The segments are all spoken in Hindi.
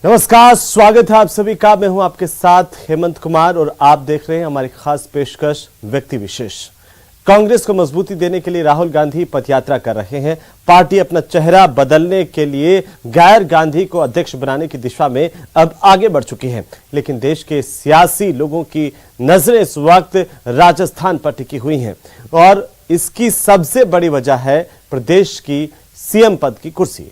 नमस्कार, स्वागत है आप सभी का। मैं हूं आपके साथ हेमंत कुमार और आप देख रहे हैं हमारी खास पेशकश व्यक्ति विशेष। कांग्रेस को मजबूती देने के लिए राहुल गांधी पदयात्रा कर रहे हैं। पार्टी अपना चेहरा बदलने के लिए गैर गांधी को अध्यक्ष बनाने की दिशा में अब आगे बढ़ चुकी है, लेकिन देश के सियासी लोगों की नजरें इस वक्त राजस्थान पर टिकी हुई हैं और इसकी सबसे बड़ी वजह है प्रदेश की सीएम पद की कुर्सी।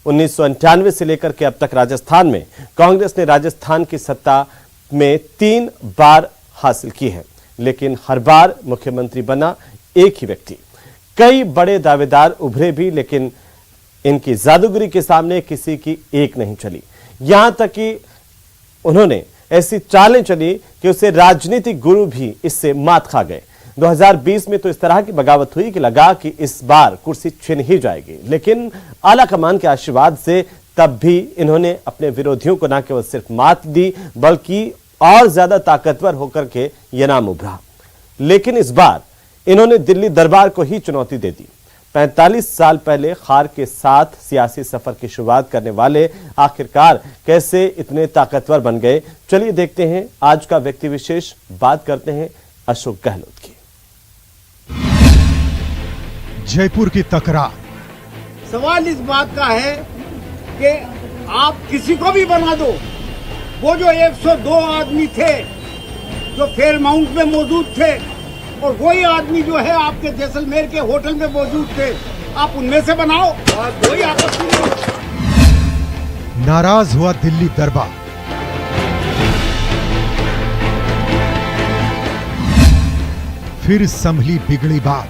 1998 से लेकर के अब तक राजस्थान में कांग्रेस ने राजस्थान की सत्ता में 3 बार हासिल की है, लेकिन हर बार मुख्यमंत्री बना एक ही व्यक्ति। कई बड़े दावेदार उभरे भी, लेकिन इनकी जादूगरी के सामने किसी की एक नहीं चली। यहां तक कि उन्होंने ऐसी चालें चली कि उसे राजनीतिक गुरु भी इससे मात खा गए। 2020 में तो इस तरह की बगावत हुई कि लगा कि इस बार कुर्सी छिन ही जाएगी, लेकिन आला कमान के आशीर्वाद से तब भी इन्होंने अपने विरोधियों को न केवल सिर्फ मात दी, बल्कि और ज्यादा ताकतवर होकर के यह नाम उभरा। लेकिन इस बार इन्होंने दिल्ली दरबार को ही चुनौती दे दी। 45 साल पहले हार के साथ सियासी सफर की शुरुआत करने वाले आखिरकार कैसे इतने ताकतवर बन गए, चलिए देखते हैं आज का व्यक्ति विशेष। बात करते हैं अशोक गहलोत की। जयपुर की तकरार। सवाल इस बात का है कि आप किसी को भी बना दो, वो जो 102 आदमी थे जो फेयरमाउंट में मौजूद थे और वही आदमी जो है आपके जैसलमेर के होटल में मौजूद थे, आप उनमें से बनाओ, कोई आपत्ति नहीं। नाराज हुआ दिल्ली दरबार। फिर संभली बिगड़ी बात।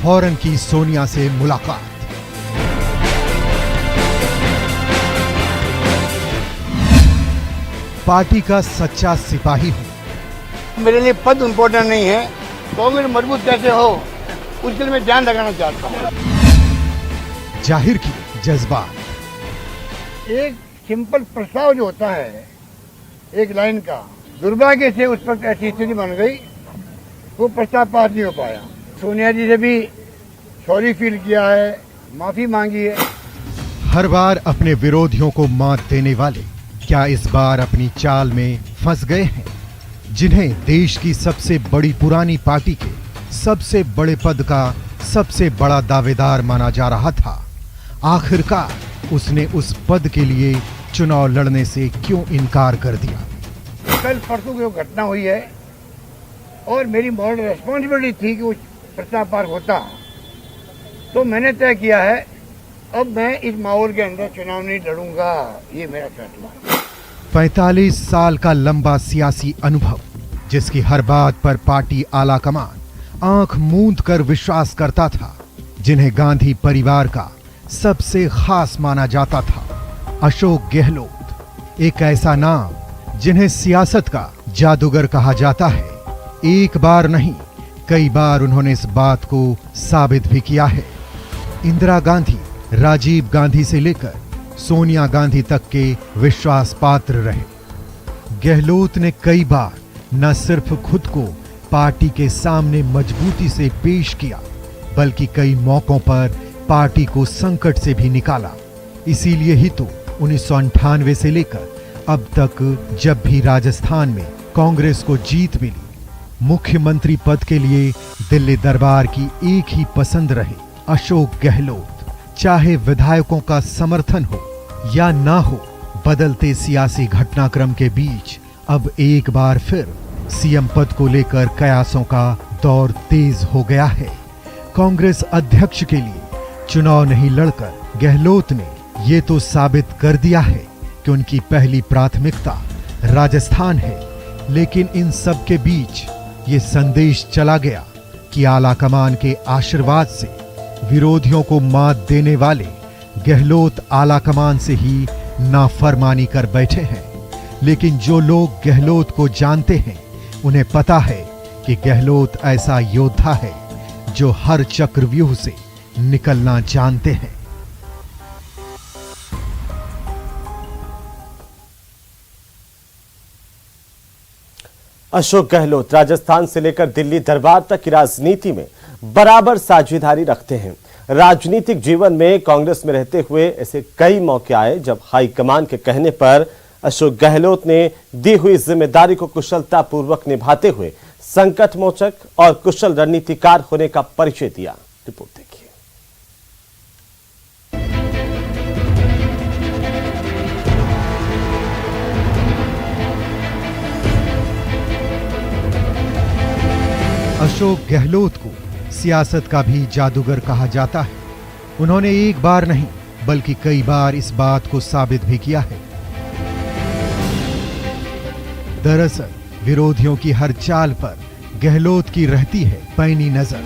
फौरन की सोनिया से मुलाकात। पार्टी का सच्चा सिपाही हूं। मेरे लिए पद इम्पोर्टेंट नहीं है, कांग्रेस मजबूत कैसे हो उसके लिए मैं ध्यान लगाना चाहता हूँ। जाहिर की जज्बात। एक सिंपल प्रस्ताव जो होता है एक लाइन का, दुर्भाग्य से उस पर ऐसी स्थिति बन गई, वो प्रस्ताव पास नहीं हो पाया। सोनिया जी से भी सॉरी फील किया है, माफी मांगी है। हर बार अपने विरोधियों को मात देने वाले क्या इस बार अपनी चाल में फंस गए हैं? जिन्हें देश की सबसे बड़ी पुरानी पार्टी के सबसे बड़े पद का सबसे बड़ा दावेदार माना जा रहा था, आखिरकार उसने उस पद के लिए चुनाव लड़ने से क्यों इनकार कर दिया? कल परसों की जो घटना हुई है और मेरी मॉरल रेस्पॉन्सिबिलिटी थी कि उस प्रस्ताव पार होता, तो मैंने तय किया है अब मैं इस माहौल के अंदर चुनाव नहीं लड़ूंगा। ये मेरा फैसला है। 45 साल का लंबा सियासी अनुभव, जिसकी हर बात पर पार्टी आलाकमान आंख मूंद कर विश्वास करता था, जिन्हें गांधी परिवार का सबसे खास माना जाता था। अशोक गहलोत, एक ऐसा नाम जिन्हें सियासत का जादूगर कहा जाता है। एक बार नहीं, कई बार उन्होंने इस बात को साबित भी किया है। इंदिरा गांधी, राजीव गांधी से लेकर सोनिया गांधी तक के विश्वास पात्र रहे। गहलोत ने कई बार न सिर्फ खुद को पार्टी के सामने मजबूती से पेश किया, बल्कि कई मौकों पर पार्टी को संकट से भी निकाला। इसीलिए ही तो 1998 से लेकर अब तक जब भी राजस्थान में कांग्रेस को जीत मिली, मुख्यमंत्री पद के लिए दिल्ली दरबार की एक ही पसंद रहे, अशोक गहलोत। चाहे विधायकों का समर्थन हो या ना हो, बदलते सियासी घटनाक्रम के बीच अब एक बार फिर सीएम पद को लेकर कयासों का दौर तेज हो गया है। कांग्रेस अध्यक्ष के लिए चुनाव नहीं लड़कर गहलोत ने ये तो साबित कर दिया है कि उनकी पहली प्राथमिकता राजस्थान है। लेकिन इन सब के बीच ये संदेश चला गया कि आलाकमान के आशीर्वाद से विरोधियों को मात देने वाले गहलोत आलाकमान से ही नाफरमानी कर बैठे हैं। लेकिन जो लोग गहलोत को जानते हैं, उन्हें पता है कि गहलोत ऐसा योद्धा है जो हर चक्रव्यूह से निकलना जानते हैं। अशोक गहलोत राजस्थान से लेकर दिल्ली दरबार तक की राजनीति में बराबर साझेदारी रखते हैं। राजनीतिक जीवन में कांग्रेस में रहते हुए ऐसे कई मौके आए जब हाईकमान के कहने पर अशोक गहलोत ने दी हुई जिम्मेदारी को कुशलतापूर्वक निभाते हुए संकट मोचक और कुशल रणनीतिकार होने का परिचय दिया। रिपोर्ट देखिए। अशोक गहलोत को सियासत का भी जादूगर कहा जाता है। उन्होंने एक बार नहीं बल्कि कई बार इस बात को साबित भी किया है। दरअसल विरोधियों की हर चाल पर गहलोत की रहती है पैनी नजर।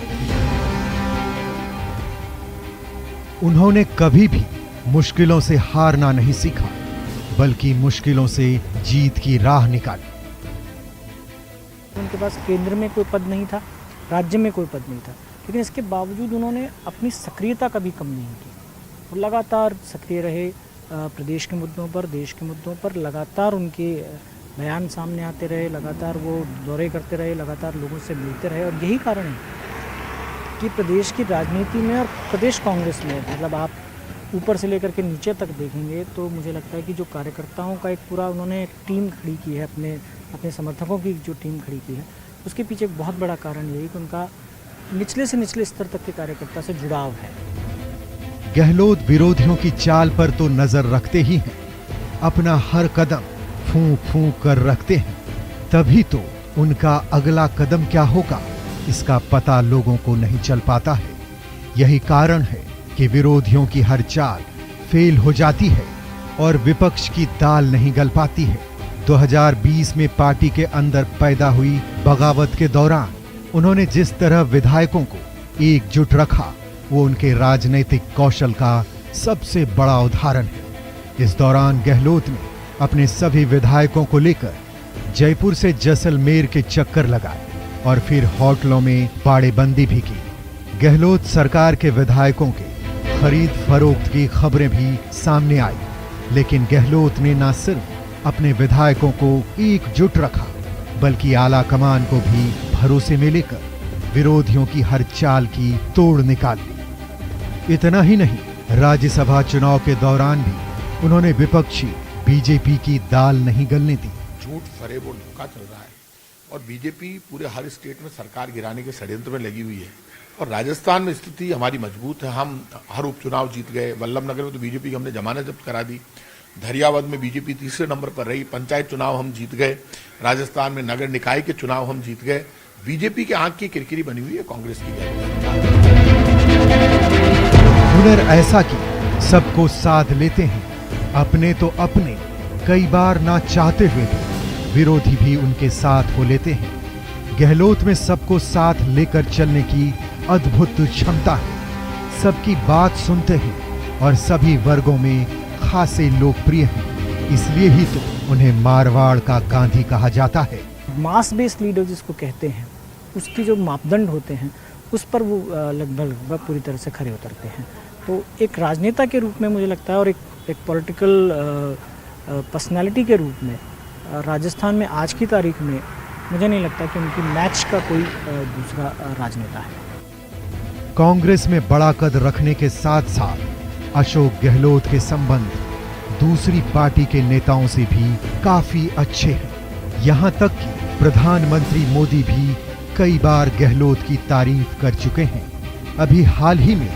उन्होंने कभी भी मुश्किलों से हारना नहीं सीखा, बल्कि मुश्किलों से जीत की राह निकाली। उनके पास केंद्र में कोई पद नहीं था, राज्य में कोई पद नहीं था, लेकिन इसके बावजूद उन्होंने अपनी सक्रियता कभी कम नहीं की। वो लगातार सक्रिय रहे प्रदेश के मुद्दों पर, देश के मुद्दों पर लगातार उनके बयान सामने आते रहे, लगातार वो दौरे करते रहे, लगातार लोगों से मिलते रहे। और यही कारण है कि प्रदेश की राजनीति में और प्रदेश कांग्रेस में, मतलब आप ऊपर से लेकर के नीचे तक देखेंगे तो मुझे लगता है कि जो कार्यकर्ताओं का एक पूरा उन्होंने एक टीम खड़ी की है, अपने समर्थकों की जो टीम खड़ी की है, उसके पीछे एक बहुत बड़ा कारण यही कि उनका निचले से निचले स्तर तक के कार्यकर्ता से जुड़ाव है। गहलोत विरोधियों की चाल पर तो नजर रखते ही हैं, अपना हर कदम फूंक फूंक कर रखते हैं। तभी तो उनका अगला कदम क्या होगा इसका पता लोगों को नहीं चल पाता है। यही कारण है कि विरोधियों की हर चाल फेल हो जाती है और विपक्ष की दाल नहीं गल पाती है। 2020 में पार्टी के अंदर पैदा हुई बगावत के दौरान उन्होंने जिस तरह विधायकों को एकजुट रखा, वो उनके राजनीतिक कौशल का सबसे बड़ा उदाहरण है। इस दौरान गहलोत ने अपने सभी विधायकों को लेकर जयपुर से जैसलमेर के चक्कर लगाए और फिर होटलों में बाड़ेबंदी भी की। गहलोत सरकार के विधायकों के खरीद फरोख्त की खबरें भी सामने आई, लेकिन गहलोत ने न सिर्फ अपने विधायकों को एकजुट रखा, बल्कि आला कमान को भी भरोसे में लेकर विरोधियों की हर चाल की तोड़ निकाली। इतना ही नहीं, राज्यसभा चुनाव के दौरान भी उन्होंने विपक्षी बीजेपी की दाल नहीं गलने दी। झूठ फरेब और धोखा चल रहा है और बीजेपी पूरे हर स्टेट में सरकार गिराने के षड्यंत्र में लगी हुई है। और राजस्थान में स्थिति हमारी मजबूत है, हम हर उपचुनाव जीत गए। वल्लभनगर में तो बीजेपी की हमने जमानत जब्त करा दी। धरियावद में बीजेपी तीसरे नंबर पर रही। पंचायत चुनाव हम जीत गए। राजस्थान में नगर निकाय के चुनाव हम जीत गए। बीजेपी के आंख की किरकिरी बनी हुई है कांग्रेस की। हुनर ऐसा कि सबको साथ लेते हैं, अपने तो अपने, कई बार ना चाहते हुए भी विरोधी भी उनके साथ हो लेते हैं। गहलोत में सबको साथ लेकर चलने की अद्भुत क्षमता है। सबकी बात सुनते हैं और सभी वर्गों में खासे लोकप्रिय हैं। इसलिए ही तो उन्हें मारवाड़ का गांधी कहा जाता है। मास बेस्ड लीडर जिसको कहते हैं, उसकी जो मापदंड होते हैं उस पर वो लगभग पूरी तरह से खरे उतरते हैं। तो एक राजनेता के रूप में मुझे लगता है और एक पॉलिटिकल पर्सनालिटी के रूप में राजस्थान में आज की तारीख में मुझे नहीं लगता कि उनकी मैच का कोई दूसरा राजनेता है। कांग्रेस में बड़ा कद रखने के साथ साथ अशोक गहलोत के संबंध दूसरी पार्टी के नेताओं से भी काफी अच्छे हैं। यहां तक कि प्रधानमंत्री मोदी भी कई बार गहलोत की तारीफ कर चुके हैं। अभी हाल ही में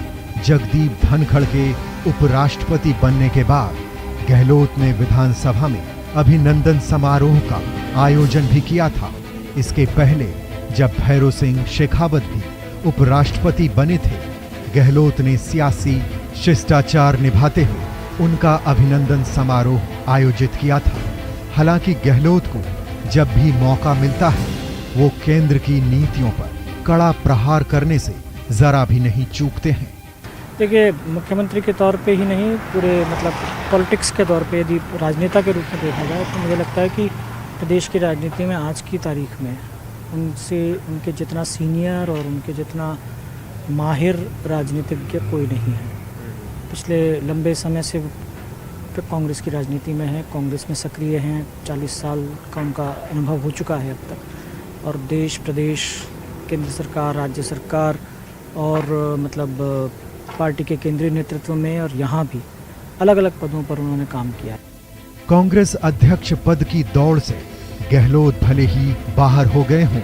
जगदीप धनखड़ के उपराष्ट्रपति बनने के बाद गहलोत ने विधानसभा में अभिनंदन समारोह का आयोजन भी किया था। इसके पहले जब भैरों सिंह शेखावत भी उपराष्ट्रपति बने थे, गहलोत ने सियासी शिष्टाचार निभाते हुए उनका अभिनंदन समारोह आयोजित किया था। हालांकि गहलोत को जब भी मौका मिलता है, वो केंद्र की नीतियों पर कड़ा प्रहार करने से जरा भी नहीं चूकते हैं। देखिए, मुख्यमंत्री के तौर पे ही नहीं, पूरे मतलब पॉलिटिक्स के तौर पे यदि राजनेता के रूप में देखा जाए तो मुझे लगता है कि प्रदेश की राजनीति में आज की तारीख में उनके जितना सीनियर और उनके जितना माहिर राजनीतिज्ञ कोई नहीं है। पिछले लंबे समय से कांग्रेस की राजनीति में है, कांग्रेस में सक्रिय हैं, 40 साल का उनका अनुभव हो चुका है अब तक। और देश, प्रदेश, केंद्र सरकार, राज्य सरकार और मतलब पार्टी के केंद्रीय नेतृत्व में और यहाँ भी अलग अलग पदों पर उन्होंने काम किया है। कांग्रेस अध्यक्ष पद की दौड़ से गहलोत भले ही बाहर हो गए हों,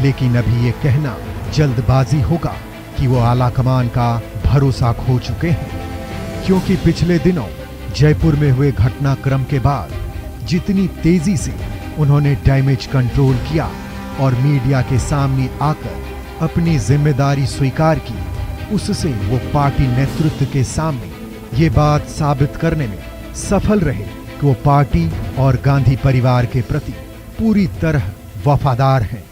लेकिन अभी ये कहना जल्दबाजी होगा कि वो आलाकमान का भरोसा खो चुके हैं, क्योंकि पिछले दिनों जयपुर में हुए घटनाक्रम के बाद जितनी तेजी से उन्होंने डैमेज कंट्रोल किया और मीडिया के सामने आकर अपनी जिम्मेदारी स्वीकार की, उससे वो पार्टी नेतृत्व के सामने ये बात साबित करने में सफल रहे कि वो पार्टी और गांधी परिवार के प्रति पूरी तरह वफादार हैं।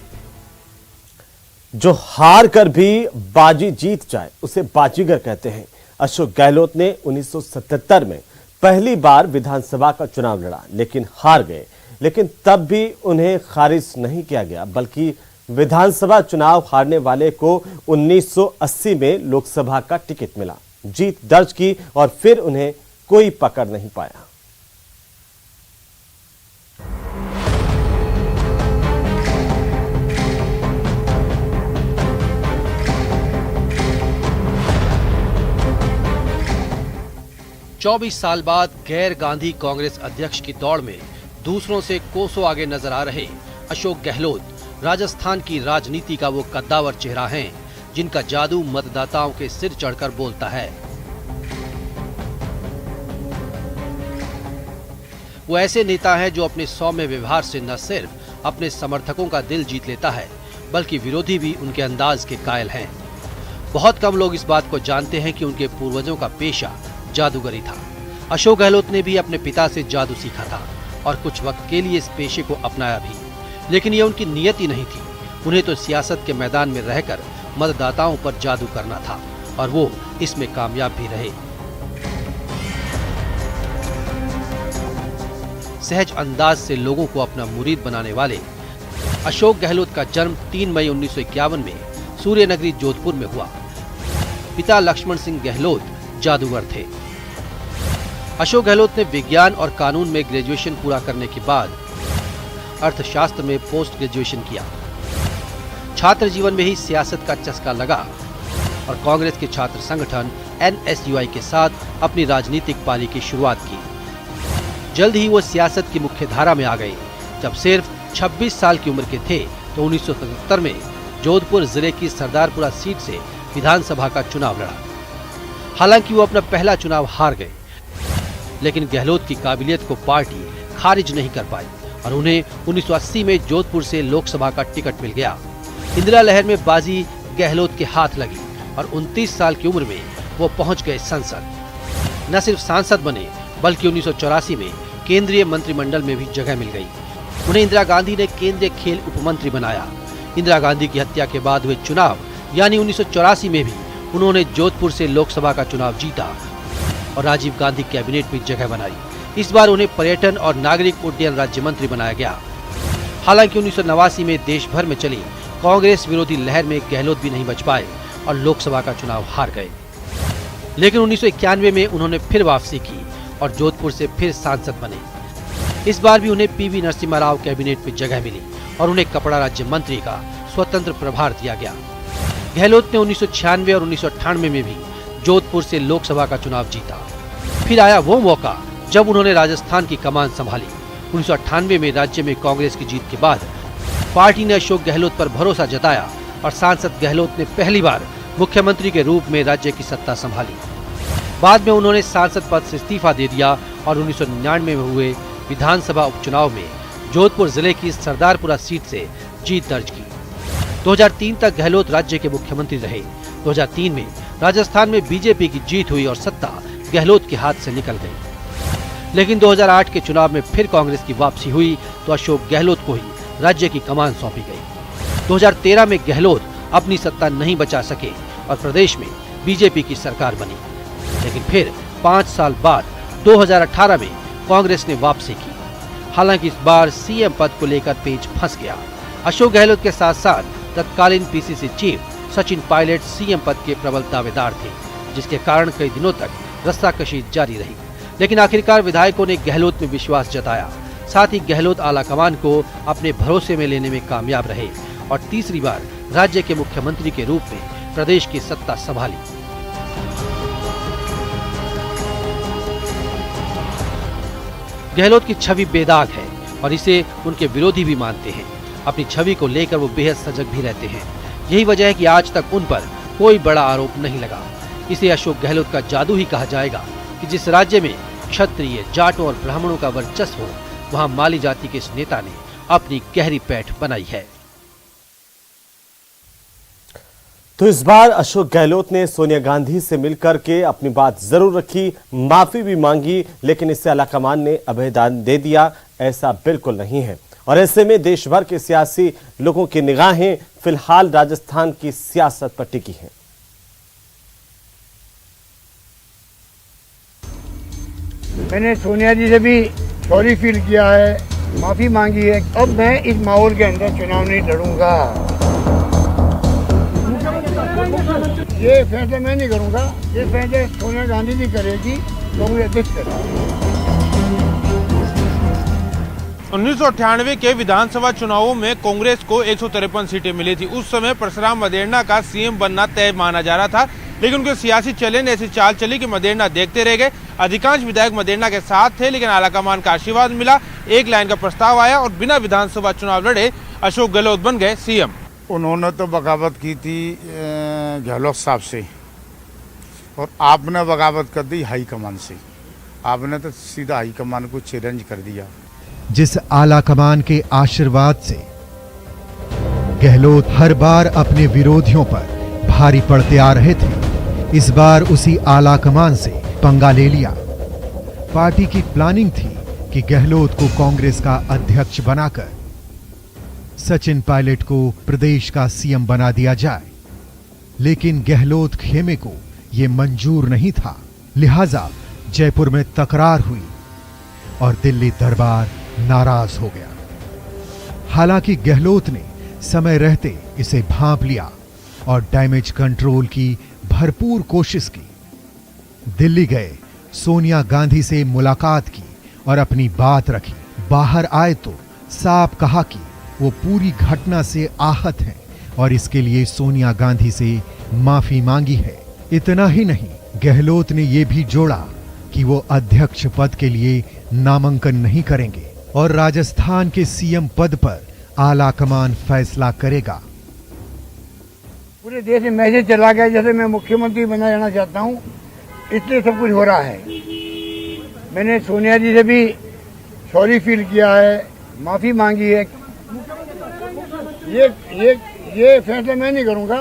जो हार कर भी बाजी जीत जाए उसे बाजीगर कहते हैं। अशोक गहलोत ने 1977 में पहली बार विधानसभा का चुनाव लड़ा, लेकिन हार गए। लेकिन तब भी उन्हें खारिज नहीं किया गया, बल्कि विधानसभा चुनाव हारने वाले को 1980 में लोकसभा का टिकट मिला, जीत दर्ज की और फिर उन्हें कोई पकड़ नहीं पाया। चौबीस साल बाद गैर गांधी कांग्रेस अध्यक्ष की दौड़ में दूसरों से कोसों आगे नजर आ रहे अशोक गहलोत राजस्थान की राजनीति का वो कद्दावर चेहरा हैं, जिनका जादू मतदाताओं के सिर चढ़कर बोलता है। वो ऐसे नेता हैं जो अपने सौम्य व्यवहार से न सिर्फ अपने समर्थकों का दिल जीत लेता है, बल्कि विरोधी भी उनके अंदाज के कायल हैं। बहुत कम लोग इस बात को जानते हैं कि उनके पूर्वजों का पेशा जादूगरी था। अशोक गहलोत ने भी अपने पिता से जादू सीखा था और कुछ वक्त के लिए इस पेशे को अपनाया भी, लेकिन यह उनकी नियति नहीं थी। उन्हें तो सियासत के मैदान में रहकर मतदाताओं पर जादू करना था और वो इसमें कामयाब भी रहे। सहज अंदाज से लोगों को अपना मुरीद बनाने वाले अशोक गहलोत का जन्म 3 मई 1951 में सूर्यनगरी जोधपुर में हुआ। पिता लक्ष्मण सिंह गहलोत जादूगर थे। अशोक गहलोत ने विज्ञान और कानून में ग्रेजुएशन पूरा करने के बाद अर्थशास्त्र में पोस्ट ग्रेजुएशन किया। छात्र जीवन में ही सियासत का चस्का लगा और कांग्रेस के छात्र संगठन NSUI के साथ अपनी राजनीतिक पारी की शुरुआत की। जल्द ही वो सियासत की मुख्य धारा में आ गए। जब सिर्फ 26 साल की उम्र के थे तो 1977 में जोधपुर जिले की सरदारपुरा सीट से विधानसभा का चुनाव लड़ा। हालांकि वो अपना पहला चुनाव हार गए, लेकिन गहलोत की काबिलियत को पार्टी खारिज नहीं कर पाई और उन्हें 1980 में जोधपुर से लोकसभा का टिकट मिल गया। इंदिरा लहर में बाजी गहलोत के हाथ लगी और 29 साल की उम्र में वो पहुंच गए संसद। न सिर्फ सांसद बने, बल्कि 1984 में केंद्रीय मंत्रिमंडल में भी जगह मिल गई। उन्हें इंदिरा गांधी ने केंद्रीय खेल उपमंत्री बनाया। इंदिरा गांधी की हत्या के बाद हुए चुनाव यानी 1984 में भी उन्होंने जोधपुर से लोकसभा का चुनाव जीता और राजीव गांधी कैबिनेट में जगह बनाई। इस बार उन्हें पर्यटन और नागरिक उड्डयन राज्य मंत्री बनाया गया। हालांकि 1989 में देश भर में चली कांग्रेस विरोधी लहर में गहलोत भी नहीं बच पाए और लोकसभा का चुनाव हार गए। लेकिन 1991 में उन्होंने फिर वापसी की और जोधपुर से फिर सांसद बने। इस बार भी उन्हें PV नरसिम्हा राव कैबिनेट में जगह मिली और उन्हें कपड़ा राज्य मंत्री का स्वतंत्र प्रभार दिया गया। गहलोत ने 1996 और 1998 में भी जोधपुर से लोकसभा का चुनाव जीता। फिर आया वो मौका जब उन्होंने राजस्थान की कमान संभाली। 1998 में राज्य में कांग्रेस की जीत के बाद पार्टी ने अशोक गहलोत पर भरोसा जताया और सांसद गहलोत ने पहली बार मुख्यमंत्री के रूप में राज्य की सत्ता संभाली। बाद में उन्होंने सांसद पद से इस्तीफा दे दिया और 1999 में हुए विधानसभा उपचुनाव में जोधपुर जिले की सरदारपुरा सीट से जीत दर्ज की। 2003 तक गहलोत राज्य के मुख्यमंत्री रहे। 2003 में राजस्थान में बीजेपी की जीत हुई और सत्ता गहलोत के हाथ से निकल गई। लेकिन 2008 के चुनाव में फिर कांग्रेस की वापसी हुई तो अशोक गहलोत को ही राज्य की कमान सौंपी गई। 2013 में गहलोत अपनी सत्ता नहीं बचा सके और प्रदेश में बीजेपी की सरकार बनी। लेकिन फिर 5 साल बाद 2018 में कांग्रेस ने वापसी की। हालांकि इस बार CM पद को लेकर पेच फंस गया। अशोक गहलोत के साथ साथ तत्कालीन PCC chief Sachin Pilot CM पद के प्रबल दावेदार थे, जिसके कारण कई दिनों तक रस्साकशी जारी रही। लेकिन आखिरकार विधायकों ने गहलोत में विश्वास जताया। साथ ही गहलोत आलाकमान को अपने भरोसे में लेने में कामयाब रहे और तीसरी बार राज्य के मुख्यमंत्री के रूप में प्रदेश की सत्ता संभाली। गहलोत की छवि बेदाग है और इसे उनके विरोधी भी मानते हैं। अपनी छवि को लेकर वो बेहद सजग भी रहते हैं। यही वजह है कि आज तक उन पर कोई बड़ा आरोप नहीं लगा। इसे अशोक गहलोत का जादू ही कहा जाएगा कि जिस राज्य में क्षत्रिय, जाटों और ब्राह्मणों का वर्चस्व हो, वहां माली जाति के इस नेता ने अपनी गहरी पैठ बनाई है। तो इस बार अशोक गहलोत ने सोनिया गांधी से मिलकर के अपनी बात जरूर रखी, माफी भी मांगी, लेकिन इससे आलाकमान ने अभयदान दे दिया, ऐसा बिल्कुल नहीं है। और ऐसे में देश भर के सियासी लोगों की निगाहें फिलहाल राजस्थान की सियासत पर टिकी हैं। मैंने सोनिया जी से भी सॉरी फील किया है, माफी मांगी है। अब मैं इस माहौल के अंदर चुनाव नहीं लड़ूंगा। ये फैसला मैं नहीं करूंगा, ये फैसला सोनिया गांधी जी करेगी, कांग्रेस अध्यक्ष करेगी। 1998 के विधानसभा चुनावों में कांग्रेस को 153 सीटें मिली थी। उस समय परशुराम मदेरणा का सीएम बनना तय माना जा रहा था, लेकिन उनके सियासी चले ने ऐसी चाल चली कि मदेरणा देखते रह गए। अधिकांश विधायक मदेरणा के साथ थे, लेकिन आलाकमान का आशीर्वाद मिला, एक लाइन का प्रस्ताव आया और बिना विधानसभा चुनाव लड़े अशोक गहलोत बन गए सीएम। उन्होंने तो बगावत की थी गहलोत साहब से, और आपने बगावत कर दी हाईकमान से। आपने तो सीधा हाईकमान को चैलेंज कर दिया। जिस आला कमान के आशीर्वाद से गहलोत हर बार अपने विरोधियों पर भारी पड़ते आ रहे थे, इस बार उसी आला कमान से पंगा ले लिया। पार्टी की प्लानिंग थी कि गहलोत को कांग्रेस का अध्यक्ष बनाकर सचिन पायलट को प्रदेश का सीएम बना दिया जाए, लेकिन गहलोत खेमे को यह मंजूर नहीं था। लिहाजा जयपुर में तकरार हुई और दिल्ली दरबार नाराज हो गया। हालांकि गहलोत ने समय रहते इसे भांप लिया और डैमेज कंट्रोल की भरपूर कोशिश की। दिल्ली गए, सोनिया गांधी से मुलाकात की और अपनी बात रखी। बाहर आए तो साफ कहा कि वो पूरी घटना से आहत हैं और इसके लिए सोनिया गांधी से माफी मांगी है। इतना ही नहीं, गहलोत ने यह भी जोड़ा कि वो अध्यक्ष पद के लिए नामांकन नहीं करेंगे और राजस्थान के सीएम पद पर आला कमान फैसला करेगा। पूरे देश में मैसेज चला गया जैसे मैं मुख्यमंत्री बना रहना चाहता हूँ, इसलिए सब कुछ हो रहा है। मैंने सोनिया जी से भी सॉरी फील किया है, माफी मांगी है। ये फैसला मैं नहीं करूंगा,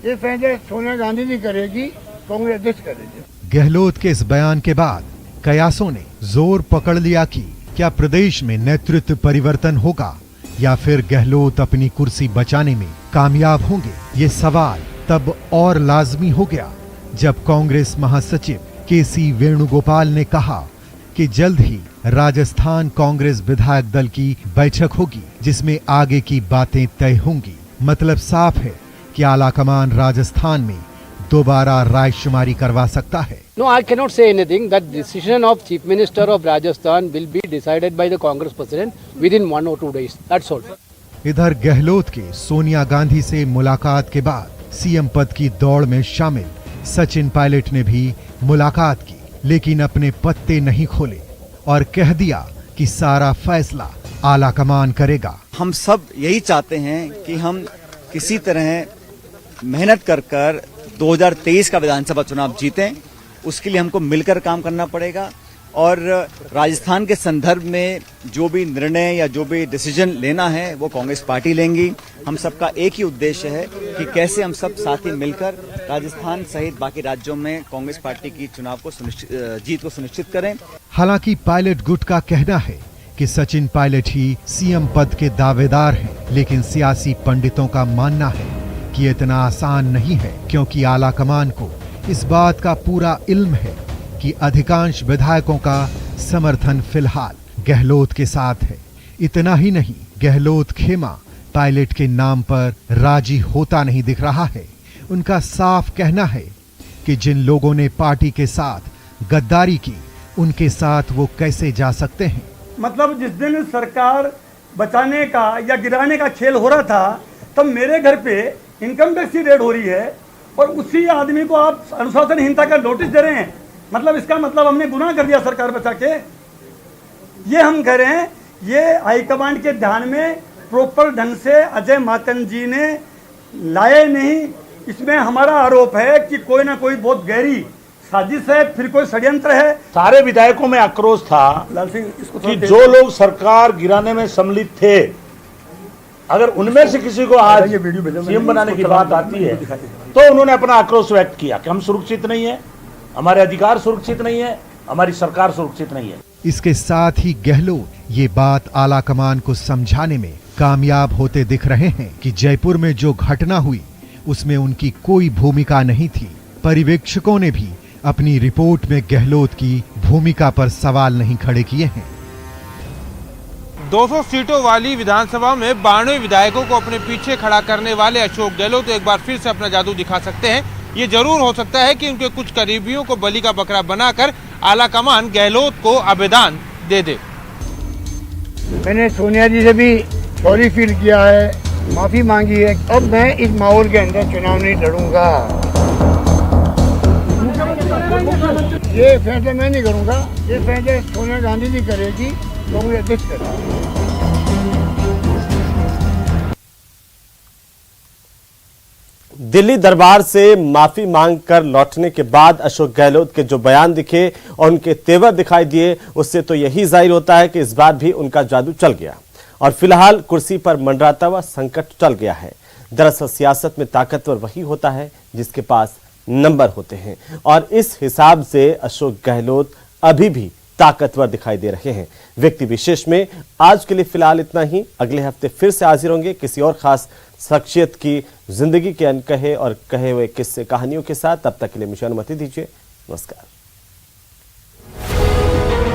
ये फैसला सोनिया गांधी जी करेगी, कांग्रेस अध्यक्ष करेगी। गहलोत के इस बयान के बाद कयासों ने जोर पकड़ लिया कि क्या प्रदेश में नेतृत्व परिवर्तन होगा या फिर गहलोत अपनी कुर्सी बचाने में कामयाब होंगे। ये सवाल तब और लाजमी हो गया जब कांग्रेस महासचिव केसी वेणुगोपाल ने कहा कि जल्द ही राजस्थान कांग्रेस विधायक दल की बैठक होगी जिसमें आगे की बातें तय होंगी। मतलब साफ है कि आलाकमान राजस्थान में दोबारा रायशुमारी करवा सकता है। No, I cannot say anything. That decision of Chief Minister of Rajasthan will be decided by the Congress President within 1 or 2 days. That's all. इधर गहलोत के सोनिया गांधी से मुलाकात के बाद सीएम पद की दौड़ में शामिल सचिन पायलट ने भी मुलाकात की, लेकिन अपने पत्ते नहीं खोले और कह दिया कि सारा फैसला आला कमान करेगा। हम सब यही चाहते हैं कि हम किसी तरह मेहनत कर 2023 का विधानसभा चुनाव जीतें। उसके लिए हमको मिलकर काम करना पड़ेगा और राजस्थान के संदर्भ में जो भी निर्णय या जो भी डिसीजन लेना है वो कांग्रेस पार्टी लेंगी। हम सबका एक ही उद्देश्य है कि कैसे हम सब साथी मिलकर राजस्थान सहित बाकी राज्यों में कांग्रेस पार्टी की चुनाव को जीत को सुनिश्चित करें। हालांकि पायलट गुट का कहना है कि सचिन पायलट ही सीएम पद के दावेदार हैं, लेकिन सियासी पंडितों का मानना है कि इतना आसान नहीं है, क्योंकि आला कमान को इस बात का पूरा इल्म है कि अधिकांश विधायकों का समर्थन फिलहाल गहलोत के साथ है। इतना ही नहीं, गहलोत खेमा पायलट के नाम पर राजी होता नहीं दिख रहा है। उनका साफ कहना है कि जिन लोगों ने पार्टी के साथ गद्दारी की, उनके साथ वो कैसे जा सकते हैं। मतलब जिस दिन सरकार बचाने का या गिराने का खेल हो रहा था, तब मेरे घर पे इनकम टैक्स की रेड हो रही है और उसी आदमी को आप अनुशासनहीनता का नोटिस दे रहे हैं। मतलब इसका मतलब हमने गुनाह कर दिया सरकार बचा के। ये हम कह रहे हैं, ये हाईकमांड के ध्यान में प्रॉपर ढंग से अजय माकन जी ने लाए नहीं। इसमें हमारा आरोप है कि कोई ना कोई बहुत गहरी साजिश है, फिर कोई षड्यंत्र है। सारे विधायकों में आक्रोश था लाल सिंह इसको कि जो लोग सरकार गिराने में सम्मिलित थे, अगर उनमें से किसी को आज सीएम बनाने की बात आती है तो उन्होंने अपना आक्रोश व्यक्त किया कि हम सुरक्षित नहीं है, हमारे अधिकार सुरक्षित नहीं है, हमारी सरकार सुरक्षित नहीं है। इसके साथ ही गहलोत ये बात आलाकमान को समझाने में कामयाब होते दिख रहे हैं कि जयपुर में जो घटना हुई उसमें उनकी कोई भूमिका नहीं थी। पर्यवेक्षकों ने भी अपनी रिपोर्ट में गहलोत की भूमिका पर सवाल नहीं खड़े किए हैं। 200 सीटों वाली विधानसभा में 92 विधायकों को अपने पीछे खड़ा करने वाले अशोक गहलोत एक बार फिर से अपना जादू दिखा सकते हैं। ये जरूर हो सकता है कि उनके कुछ करीबियों को बलि का बकरा बनाकर आलाकमान गहलोत को आवेदन दे दे। मैंने सोनिया जी से भी सॉरी फील किया है, माफी मांगी है। अब मैं इस माहौल के अंदर चुनाव नहीं लड़ूंगा। ये फैसला मैं नहीं करूंगा, ये फैसला सोनिया गांधी जी करेगी, कांग्रेस अध्यक्ष करेगी। दिल्ली दरबार से माफी मांगकर लौटने के बाद अशोक गहलोत के जो बयान दिखे और उनके तेवर दिखाई दिए, उससे तो यही जाहिर होता है कि इस बार भी उनका जादू चल गया और फिलहाल कुर्सी पर मंडराता हुआ संकट टल गया है। दरअसल सियासत में ताकतवर वही होता है जिसके पास नंबर होते हैं और इस हिसाब से अशोक गहलोत अभी भी ताकतवर दिखाई दे रहे हैं। व्यक्ति विशेष में आज के लिए फिलहाल इतना ही। अगले हफ्ते फिर से हाजिर होंगे किसी और खास शख्सियत की जिंदगी के अनकहे और कहे हुए किस्से कहानियों के साथ। तब तक के लिए मुझे अनुमति दीजिए। नमस्कार।